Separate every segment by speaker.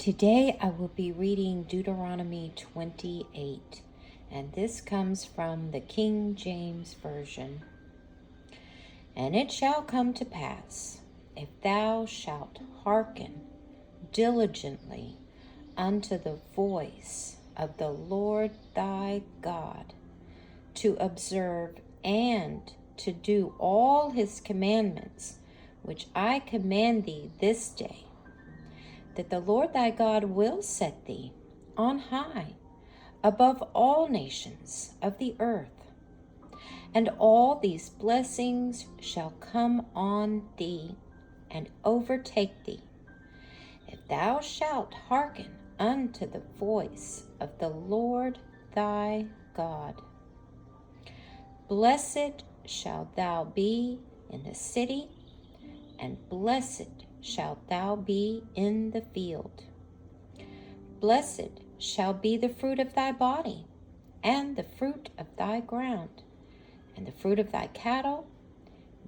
Speaker 1: Today I will be reading Deuteronomy 28, and this comes from the King James Version. And it shall come to pass, if thou shalt hearken diligently unto the voice of the Lord thy God, to observe and to do all his commandments, which I command thee this day, that the Lord thy God will set thee on high above all nations of the earth. And all these blessings shall come on thee and overtake thee, if thou shalt hearken unto the voice of the Lord thy God. Blessed shalt thou be in the city, and blessed shalt thou be in the field. Blessed shall be the fruit of thy body, and the fruit of thy ground, and the fruit of thy cattle,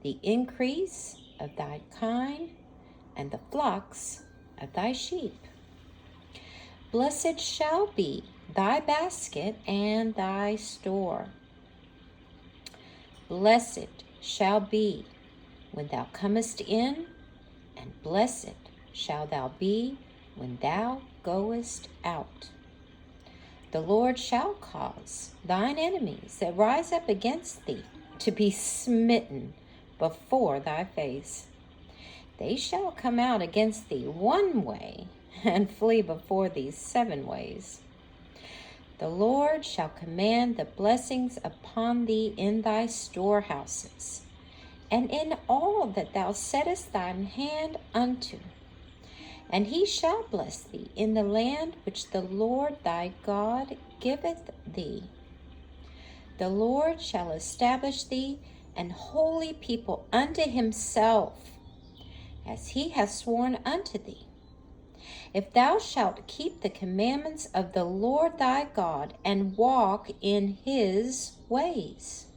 Speaker 1: the increase of thy kine, and the flocks of thy sheep. Blessed shall be thy basket and thy store. Blessed shall be when thou comest in, and blessed shalt thou be when thou goest out. The Lord shall cause thine enemies that rise up against thee to be smitten before thy face. They shall come out against thee one way, and flee before thee 7 ways. The Lord shall command the blessings upon thee in thy storehouses, and in all that thou settest thine hand unto. And he shall bless thee in the land which the Lord thy God giveth thee. The Lord shall establish thee an holy people unto himself, as he hath sworn unto thee. If thou shalt keep the commandments of the Lord thy God, and walk in his ways.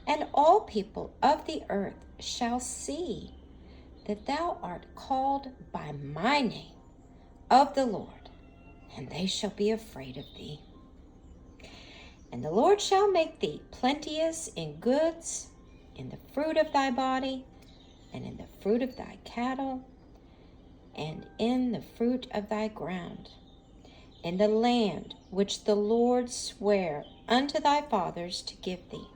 Speaker 1: And all people of the earth shall see that thou art called by my name of the Lord, and they shall be afraid of thee. And the Lord shall make thee plenteous in goods, in the fruit of thy body, and in the fruit of thy cattle, and in the fruit of thy ground, in the land which the Lord sware unto thy fathers to give thee.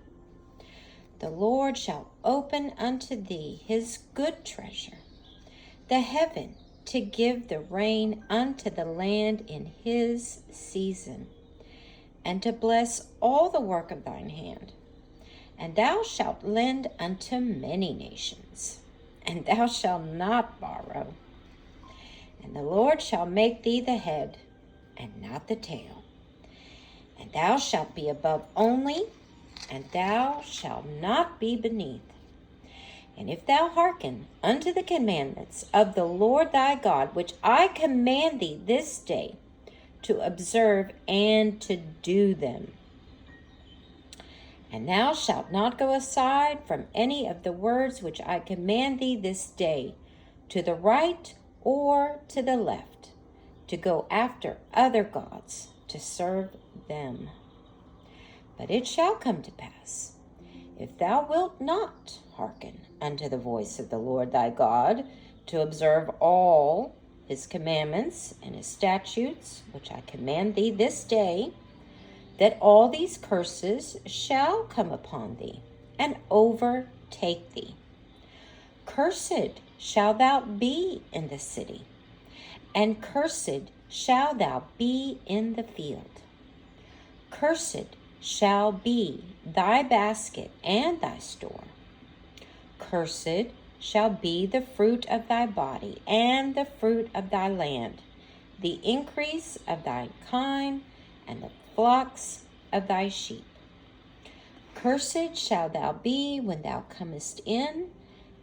Speaker 1: The Lord shall open unto thee his good treasure, the heaven, to give the rain unto the land in his season, and to bless all the work of thine hand. And thou shalt lend unto many nations, and thou shalt not borrow. And the Lord shall make thee the head, and not the tail. And thou shalt be above only, and thou shalt not be beneath. And if thou hearken unto the commandments of the Lord thy God, which I command thee this day, to observe and to do them, and thou shalt not go aside from any of the words which I command thee this day, to the right or to the left, to go after other gods, to serve them. But it shall come to pass, if thou wilt not hearken unto the voice of the Lord thy God, to observe all his commandments and his statutes, which I command thee this day, that all these curses shall come upon thee and overtake thee. Cursed shall thou be in the city, and cursed shall thou be in the field. Cursed shall be thy basket and thy store. Cursed shall be the fruit of thy body, and the fruit of thy land, the increase of thy kine, and the flocks of thy sheep. Cursed shall thou be when thou comest in,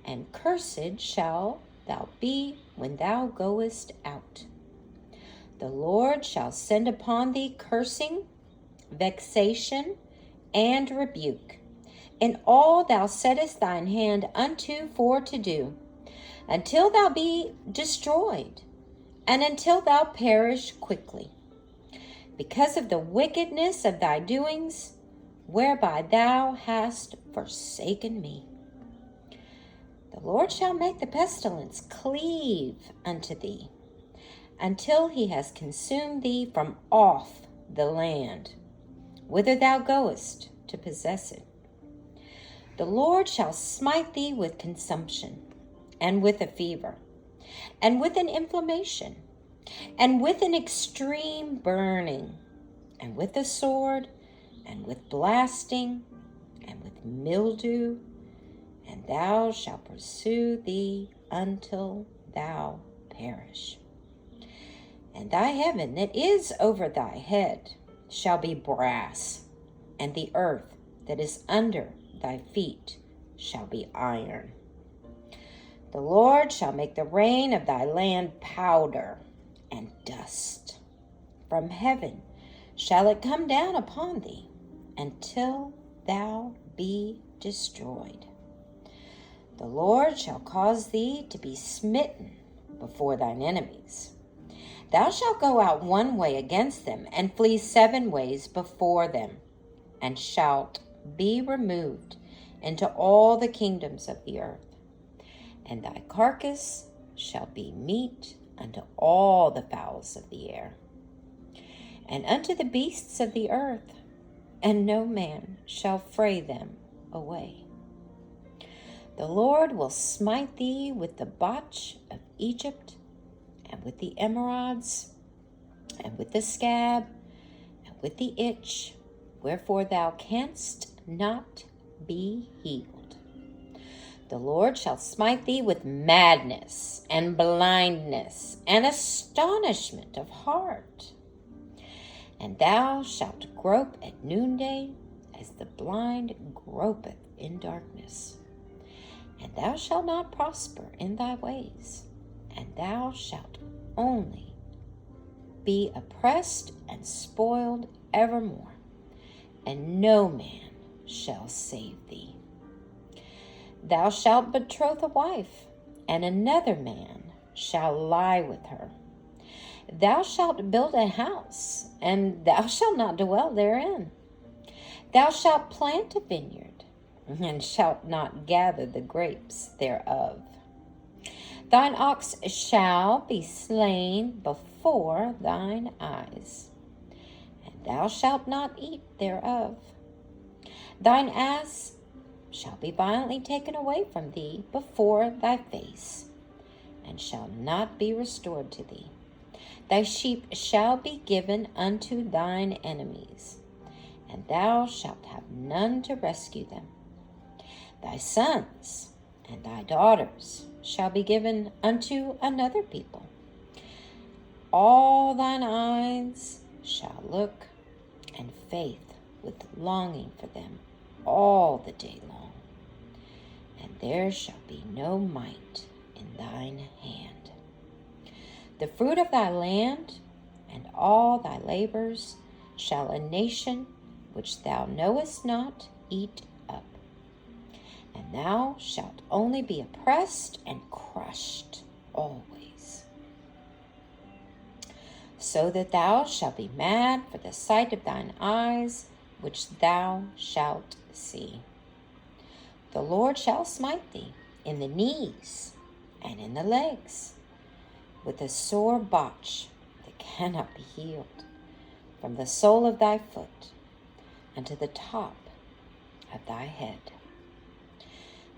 Speaker 1: and cursed shall thou be when thou goest out. The Lord shall send upon thee cursing, vexation, and rebuke, in all thou settest thine hand unto for to do, until thou be destroyed, and until thou perish quickly, because of the wickedness of thy doings, whereby thou hast forsaken me. The Lord shall make the pestilence cleave unto thee, until he has consumed thee from off the land, whither thou goest to possess it. The Lord shall smite thee with consumption, and with a fever, and with an inflammation, and with an extreme burning, and with the sword, and with blasting, and with mildew, and thou shalt pursue thee until thou perish. And thy heaven that is over thy head shall be brass, and the earth that is under thy feet shall be iron. The Lord shall make the rain of thy land powder and dust. From heaven shall it come down upon thee, until thou be destroyed. The Lord shall cause thee to be smitten before thine enemies. Thou shalt go out one way against them, and flee 7 ways before them, and shalt be removed into all the kingdoms of the earth. And thy carcass shall be meat unto all the fowls of the air, and unto the beasts of the earth, and no man shall fray them away. The Lord will smite thee with the botch of Egypt, and with the emerods, and with the scab, and with the itch, wherefore thou canst not be healed. The Lord shall smite thee with madness, and blindness, and astonishment of heart. And thou shalt grope at noonday, as the blind gropeth in darkness. And thou shalt not prosper in thy ways, and thou shalt only be oppressed and spoiled evermore, and no man shall save thee. Thou shalt betroth a wife, and another man shall lie with her. Thou shalt build a house, and thou shalt not dwell therein. Thou shalt plant a vineyard, and shalt not gather the grapes thereof. Thine ox shall be slain before thine eyes, and thou shalt not eat thereof. Thine ass shall be violently taken away from thee before thy face, and shall not be restored to thee. Thy sheep shall be given unto thine enemies, and thou shalt have none to rescue them. Thy sons and thy daughters shall be given unto another people. All thine eyes shall look, and faith with longing for them all the day long. And there shall be no might in thine hand. The fruit of thy land and all thy labors shall a nation which thou knowest not eat up. And thou shalt only be oppressed and crushed always, so that thou shalt be mad for the sight of thine eyes, which thou shalt see. The Lord shall smite thee in the knees and in the legs, with a sore botch that cannot be healed, from the sole of thy foot unto the top of thy head.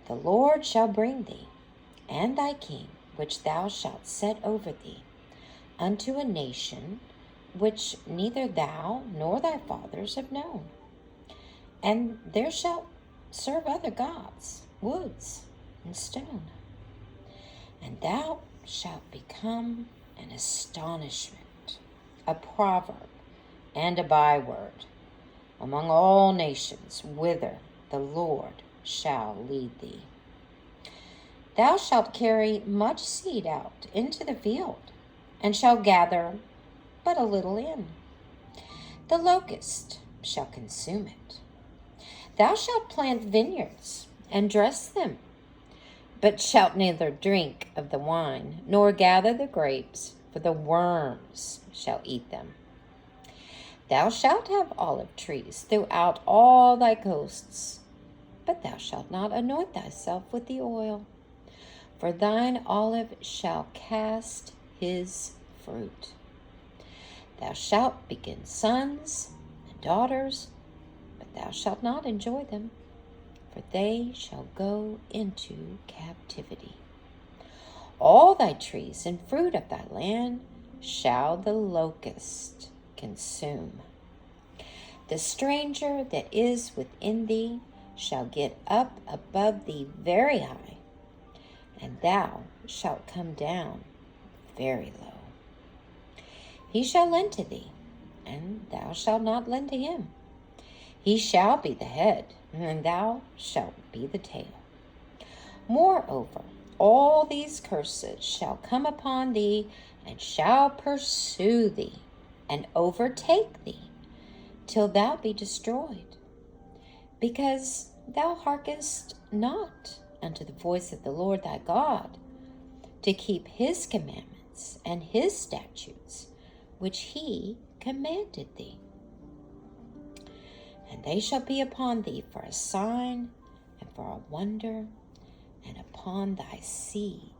Speaker 1: The Lord shall bring thee and thy king, which thou shalt set over thee, unto a nation which neither thou nor thy fathers have known. And there shalt serve other gods, woods and stone. And thou shalt become an astonishment, a proverb, and a byword among all nations, whither the Lord shall lead thee. Thou shalt carry much seed out into the field, and shall gather but a little in. The locust shall consume it. Thou shalt plant vineyards and dress them, but shalt neither drink of the wine, nor gather the grapes, for the worms shall eat them. Thou shalt have olive trees throughout all thy coasts, but thou shalt not anoint thyself with the oil, for thine olive shall cast his fruit. Thou shalt beget sons and daughters, but thou shalt not enjoy them, for they shall go into captivity. All thy trees and fruit of thy land shall the locust consume. The stranger that is within thee shall get up above thee very high, and thou shalt come down very low. He shall lend to thee, and thou shalt not lend to him. He shall be the head, and thou shalt be the tail. Moreover, all these curses shall come upon thee, and shall pursue thee, and overtake thee, till thou be destroyed, because thou hearkenest not unto the voice of the Lord thy God, to keep his commandments and his statutes, which he commanded thee. And they shall be upon thee for a sign and for a wonder, and upon thy seed